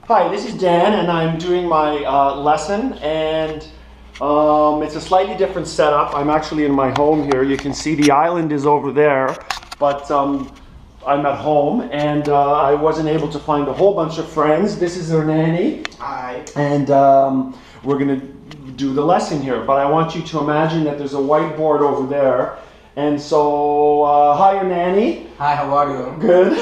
Hi, this is Dan, and I'm doing my lesson, and it's a slightly different setup. I'm actually in my home here. You can see the island is over there, but I'm at home, and I wasn't able to find a whole bunch of friends. This is Ernani. Hi. And we're going to do the lesson here, but I want you to imagine that there's a whiteboard over there. And so, hi Ernani. Hi, how are you? Good.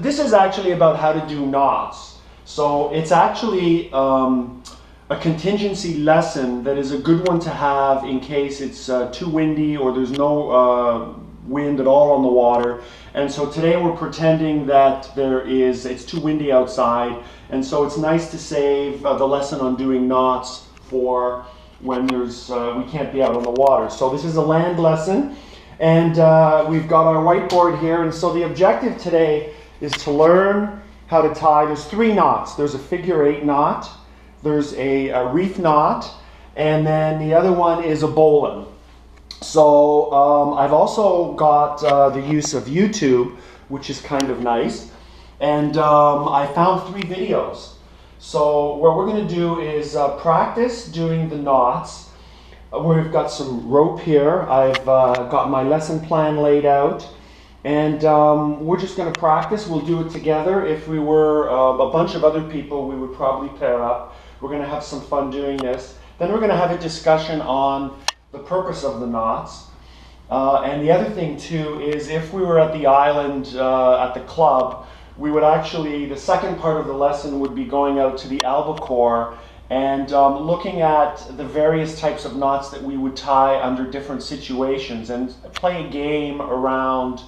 This is actually about how to do knots. So it's actually a contingency lesson that is a good one to have in case it's too windy or there's no wind at all on the water. And so today we're pretending that it's too windy outside, and so it's nice to save the lesson on doing knots for when we can't be out on the water. So this is a land lesson, and we've got our whiteboard here, and so the objective today is to learn how to tie. There's 3 knots. There's a figure 8 knot, there's a reef knot, and then the other one is a bowline. So I've also got the use of YouTube, which is kind of nice, and I found 3 videos. So what we're going to do is practice doing the knots. We've got some rope here. I've got my lesson plan laid out, and we're just going to practice. We'll do it together. If we were a bunch of other people, we would probably pair up. We're going to have some fun doing this. Then we're going to have a discussion on the purpose of the knots. And the other thing too is if we were at the island at the club, we would actually, the second part of the lesson would be going out to the albacore and looking at the various types of knots that we would tie under different situations and play a game around,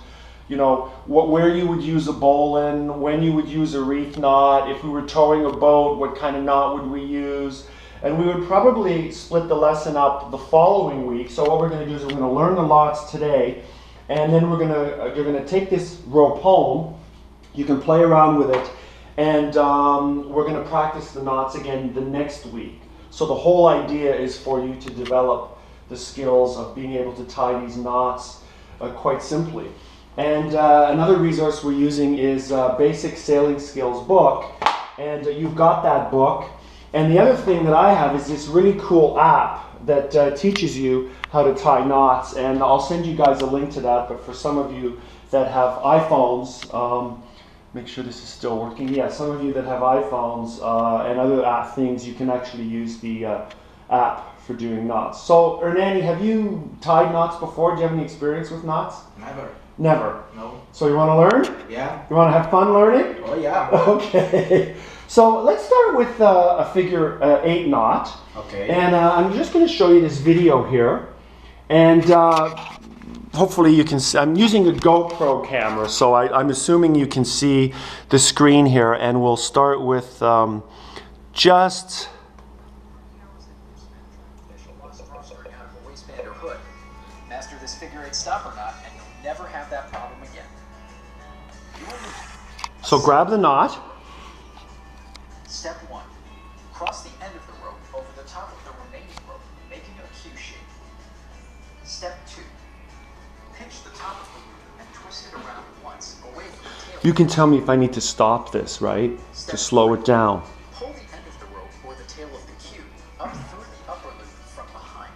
you know, where you would use a bowline, when you would use a reef knot, if we were towing a boat, what kind of knot would we use? And we would probably split the lesson up the following week. So what we're going to do is we're going to learn the knots today, and then you're going to take this rope home. You can play around with it, and we're going to practice the knots again the next week. So the whole idea is for you to develop the skills of being able to tie these knots quite simply. And another resource we're using is Basic Sailing Skills book, and you've got that book. And the other thing that I have is this really cool app that teaches you how to tie knots, and I'll send you guys a link to that. But for some of you that have iPhones, make sure this is still working. Yeah, some of you that have iPhones and other things, you can actually use the app for doing knots. So, Ernani, have you tied knots before? Do you have any experience with knots? Never. Never? No. So you want to learn? Yeah. You want to have fun learning? Oh yeah. Okay. So let's start with a figure 8 knot. Okay. And I'm just going to show you this video here. And hopefully you can see, I'm using a GoPro camera, so I'm assuming you can see the screen here. And we'll start with just... Master this figure 8 stopper knot, and you'll never have that problem again. So grab the knot. Step 1. Cross the end of the rope over the top of the remaining rope, making a Q shape. Step 2. Pinch the top of the loop and twist it around once, away from the tail. You can tell me if I need to stop this, right? To slow it down. Pull the end of the rope or the tail of the Q up through the upper loop from behind.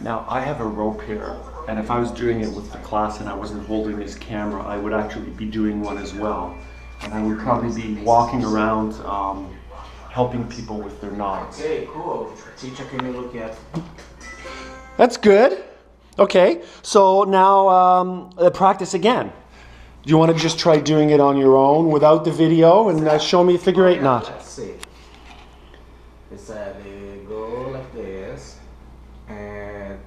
Now I have a rope here, and if I was doing it with the class and I wasn't holding this camera, I would actually be doing one as well. And I would probably be walking around helping people with their knots. Okay, cool. Teacher, can you look at? That's good. Okay, so now practice again. Do you want to just try doing it on your own without the video and show me a figure 8 knot? Let's see. It's they go like this and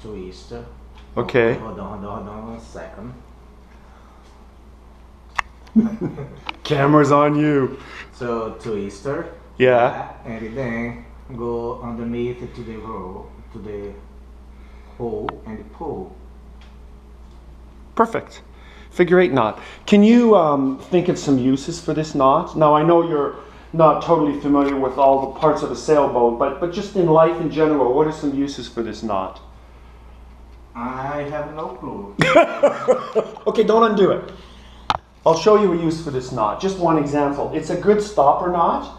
twist. Okay. Hold on a second. Camera's on you. So twister. Yeah. And then go underneath to the row, to the hole and pull. Perfect. Figure 8 knot. Can you think of some uses for this knot? Now I know you're not totally familiar with all the parts of a sailboat, but just in life in general, what are some uses for this knot? I have no clue. Okay, don't undo it. I'll show you a use for this knot. Just one example. It's a good stopper knot.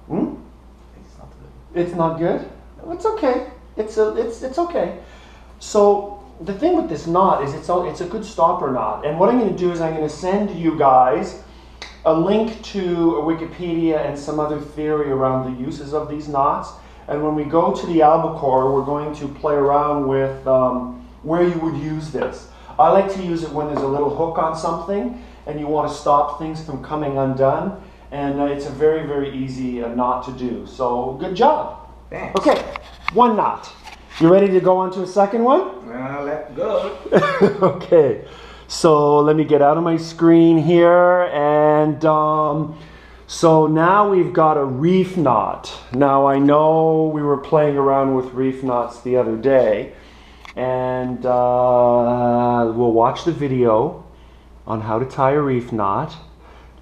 Hmm? It's not good. It's not good? It's okay. It's okay. So the thing with this knot is it's a good stopper knot. And what I'm going to do is I'm going to send you guys a link to a Wikipedia and some other theory around the uses of these knots. And when we go to the albacore, we're going to play around with where you would use this. I like to use it when there's a little hook on something and you want to stop things from coming undone. And it's a very, very easy knot to do. So good job. Thanks. Okay, one knot. You ready to go on to a second one? Well, let's go. Okay, so let me get out of my screen here, and so now we've got a reef knot. Now I know we were playing around with reef knots the other day, and we'll watch the video on how to tie a reef knot.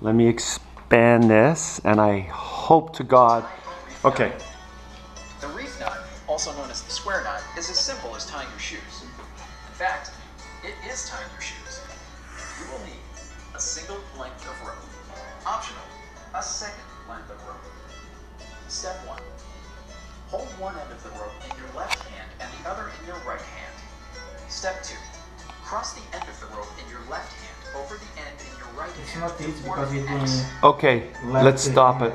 Let me expand this, and I hope to God, okay. The reef knot, also known as the square knot, is as simple as tying your shoes. In fact, it is tying your shoes. You will need a single length of rope. Optional, a second length of rope. Step 1. Hold one end of the rope in your left hand and the other in your right hand. Step 2. Cross the end of the rope in your left hand over the end in your right It's hand. not easy to form because an you're X. doing Okay, let's stop it.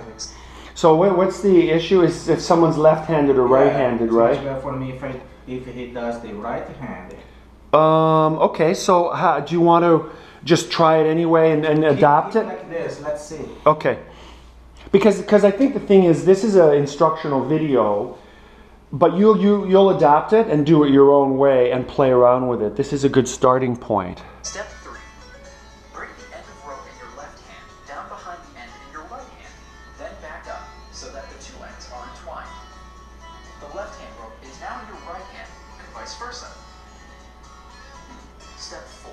So what's the issue? Is if someone's left-handed or right-handed, it's much right? better for me if he does the right hand. Okay, so do you want to just try it anyway and adapt Keep it? like this. Let's see. Okay. Because I think the thing is, this is an instructional video, but you'll adapt it and do it your own way and play around with it. This is a good starting point. Step 3. Bring the end of rope in your left hand down behind the end in your right hand, then back up so that the two ends are entwined. The left hand rope is now in your right hand and vice versa. Step 4.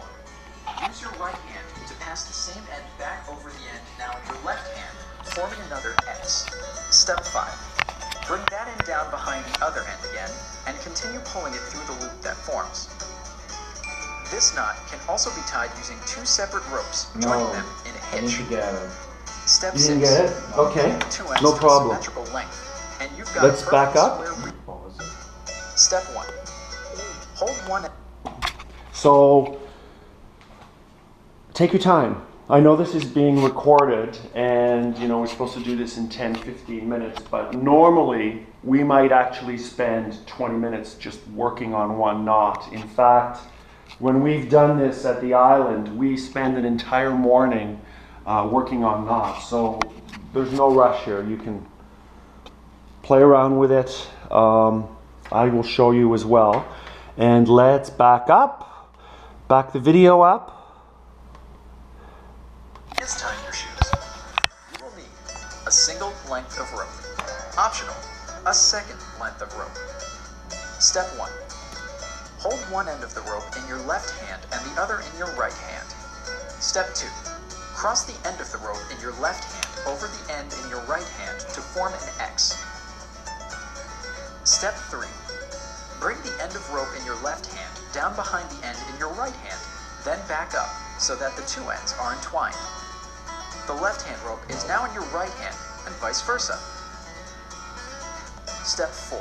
Use your right hand to pass the same end back over the end now in your left hand, forming another X. Step 5. Bring that end down behind the other end again and continue pulling it through the loop that forms. This knot can also be tied using two separate ropes, joining them in a I need hitch. to get it. Step You 6. didn't get it? Okay, Two ends no to a problem. symmetrical length, and you've got Let's a back perfect up. square reef. Pause. Step 1. Hold one end. So take your time. I know this is being recorded and we're supposed to do this in 10-15 minutes, but normally we might actually spend 20 minutes just working on one knot. In fact, when we've done this at the island, we spend an entire morning working on knots. So there's no rush here. You can play around with it. I will show you as well. And let's back the video up. Is tying your shoes. You will need a single length of rope. Optional, a second length of rope. Step 1. Hold one end of the rope in your left hand and the other in your right hand. Step 2. Cross the end of the rope in your left hand over the end in your right hand to form an X. Step 3. Bring the end of rope in your left hand down behind the end in your right hand, then back up so that the two ends are entwined. The left hand rope is now in your right hand and vice versa. Step 4.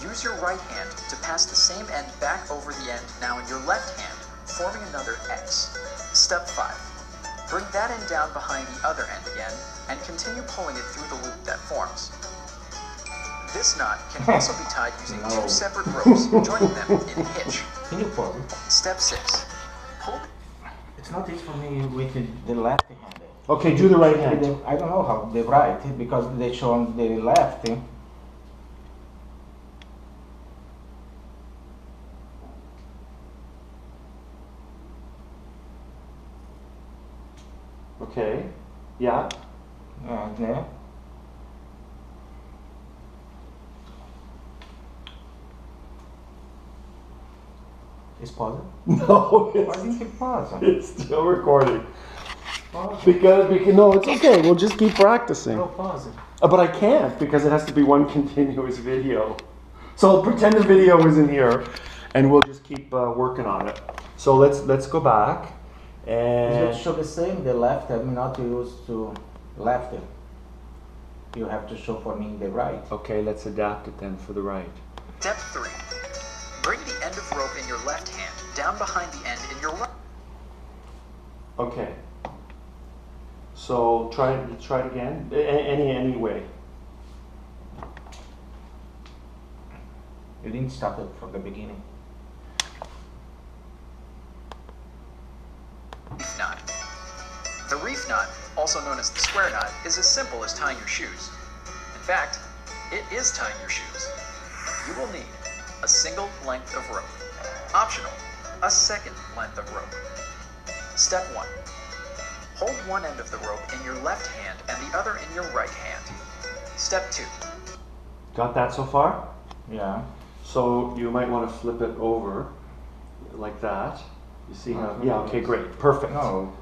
Use your right hand to pass the same end back over the end now in your left hand, forming another X. Step 5. Bring that end down behind the other end again and continue pulling it through the loop that forms. This knot can also be tied using two separate ropes, joining them in a hitch. Can you pause it? Step 6. Pull. It's not easy for me with the left hand. Okay, do the right hand. I don't know how the right because they show on the left. Okay, yeah. Yeah. Is pause it? No, Why didn't you pause it? it's still recording. Pause it. Because no, it's okay. We'll just keep practicing. No, pause it. But I can't because it has to be one continuous video. So I'll pretend the video isn't here, and we'll just keep working on it. So let's go back, It's going to And show the same, the left. I'm not used to left. You have to show for me the right. okay, let's adapt it then for the right. Step 3. Bring the end of rope in your left hand down behind the end in your right. Okay. So try it again. Any way. You didn't start it from the beginning. Reef knot. The reef knot, also known as the square knot, is as simple as tying your shoes. In fact, it is tying your shoes. You will need a single length of rope. Optional, a second length of rope. Step 1. Hold one end of the rope in your left hand and the other in your right hand. Step 2. Got that so far? Yeah. So you might want to flip it over like that. You see how? No, Yeah, okay, great. Perfect. No.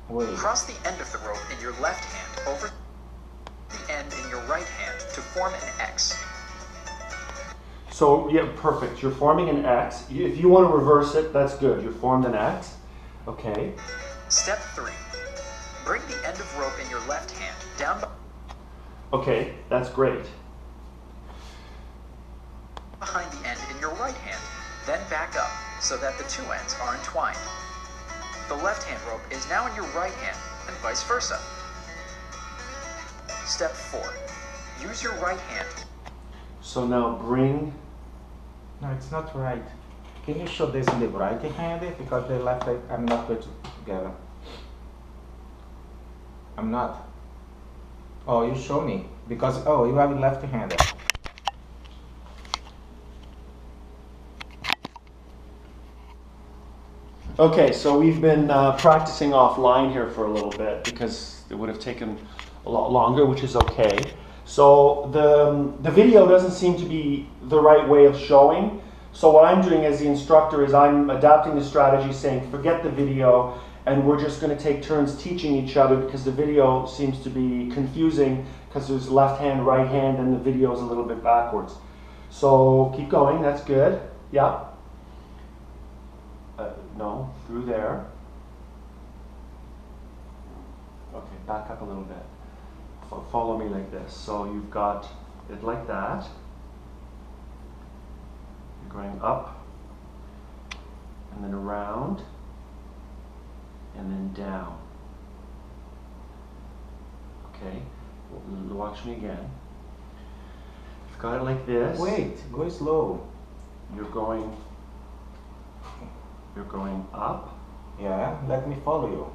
Wait. Cross the end of the rope in your left hand over the end in your right hand to form an X. So, yeah, perfect. You're forming an X. If you want to reverse it, that's good. You formed an X. Okay. Step 3. Bring the end of rope in your left hand down Okay, that's great. behind the end in your right hand, then back up so that the two ends are entwined. The left hand rope is now in your right hand and vice versa. Step 4. Use your right hand. So now bring... No, it's not right. Can you show this in the right hand? Because the left, I'm not put together. I'm not. Oh, you show me. Because, oh, you have left hand. Okay, so we've been practicing offline here for a little bit because it would have taken a lot longer, which is okay. So the video doesn't seem to be the right way of showing. So what I'm doing as the instructor is I'm adapting the strategy, saying forget the video, and we're just going to take turns teaching each other because the video seems to be confusing because there's left hand, right hand, and the video is a little bit backwards. So keep going, that's good. Yeah. No, through there. Okay, back up a little bit. Follow me like this. So you've got it like that. You're going up, and then around, and then down. Okay, watch me again. You've got it like this. Wait, go slow. You're going up. Yeah, let me follow you.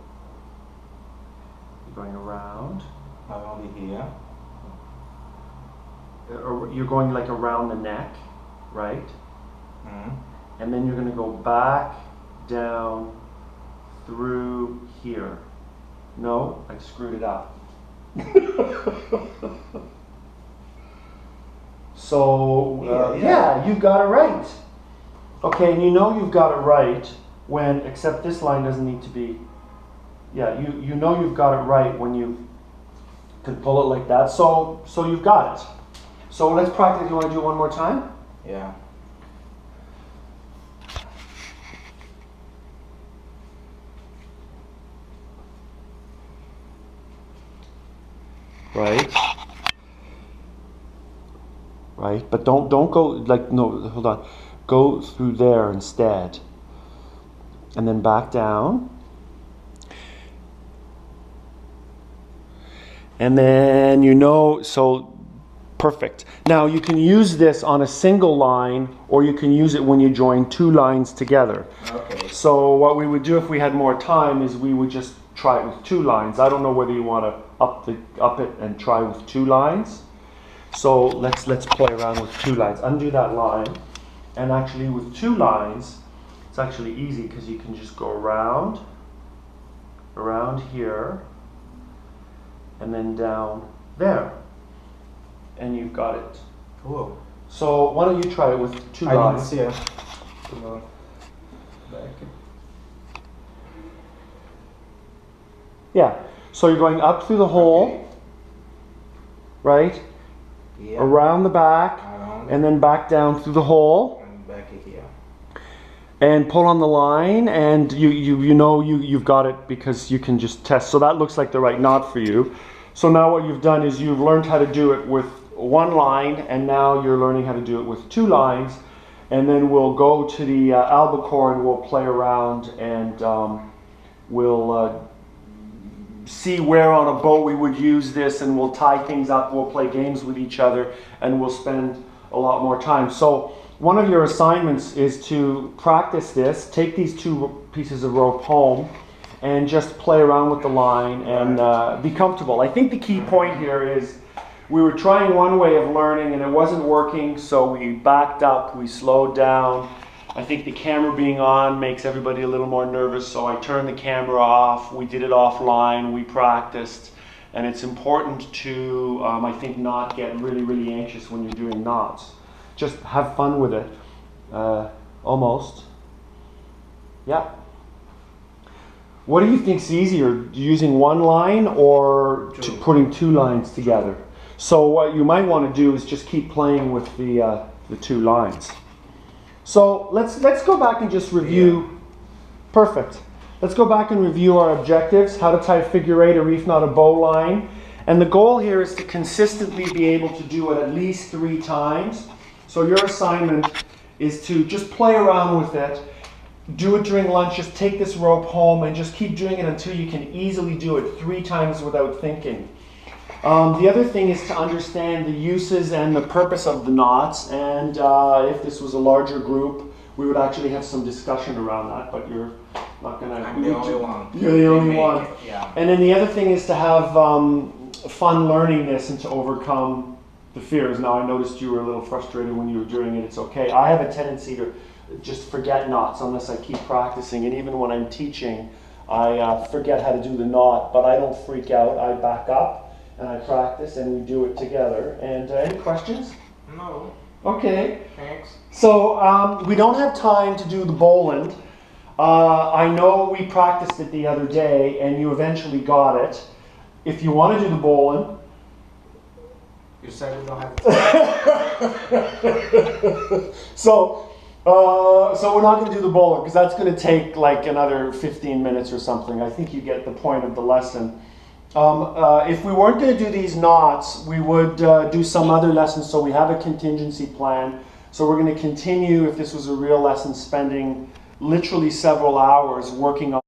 You're going around. I'm only here. Or you're going like around the neck, right? Mm. And then you're going to go back, down, through here. No, I screwed it up. So, yeah, you got it right. Okay, and you know you've got it right when, except this line doesn't need to be, yeah, you know you've got it right when you can pull it like that. So you've got it. So let's practice. You want to do it one more time? Yeah. Right. Right, but don't go like, no, hold on. Go through there instead. And then back down. And then so perfect. Now you can use this on a single line, or you can use it when you join two lines together. Okay. So what we would do if we had more time is we would just try it with two lines. I don't know whether you want to up it and try with two lines. So let's play around with two lines. Undo that line, and actually with two lines, it's actually easy because you can just go around here, and then down there, and you've got it. Cool. So why don't you try it with two lines? I didn't see it. Back. Yeah. So you're going up through the hole, right? Yeah. Around the back, Around. and then back down through the hole. And back here. and pull on the line, and you've got it because you can just test. So that looks like the right knot for you. So now what you've done is you've learned how to do it with one line, and now you're learning how to do it with two lines. And then we'll go to the albacore and we'll play around, and we'll see where on a boat we would use this, and we'll tie things up, we'll play games with each other, and we'll spend a lot more time. So one of your assignments is to practice this, take these two pieces of rope home, and just play around with the line and be comfortable. I think the key point here is we were trying one way of learning and it wasn't working, so we backed up, we slowed down. I think the camera being on makes everybody a little more nervous, so I turned the camera off, we did it offline, we practiced. And it's important to, I think, not get really, really anxious when you're doing knots. Just have fun with it, almost. Yeah. What do you think's easier, using one line or putting two lines together? So what you might want to do is just keep playing with the two lines. So let's go back and just review. Yeah. Perfect. Let's go back and review our objectives. How to tie a figure eight, a reef knot, a bowline. And the goal here is to consistently be able to do it at least 3 times. So your assignment is to just play around with it. Do it during lunch. Just take this rope home and just keep doing it until you can easily do it 3 times without thinking. The other thing is to understand the uses and the purpose of the knots, and if this was a larger group, we would actually have some discussion around that, but you're not going to... I'm the only one. You're the only one. Yeah. And then the other thing is to have fun learning this and to overcome the fears. Now, I noticed you were a little frustrated when you were doing it. It's okay. I have a tendency to just forget knots unless I keep practicing, and even when I'm teaching, I forget how to do the knot, but I don't freak out. I back up. And I practice, and we do it together. And any questions? No. Okay. Thanks. So we don't have time to do the bowline. I know we practiced it the other day, and you eventually got it. If you want to do the bowline, you said we don't have time. So we're not going to do the bowline because that's going to take like another 15 minutes or something. I think you get the point of the lesson. If we weren't going to do these knots, we would do some other lessons, so we have a contingency plan. So we're going to continue, if this was a real lesson, spending literally several hours working on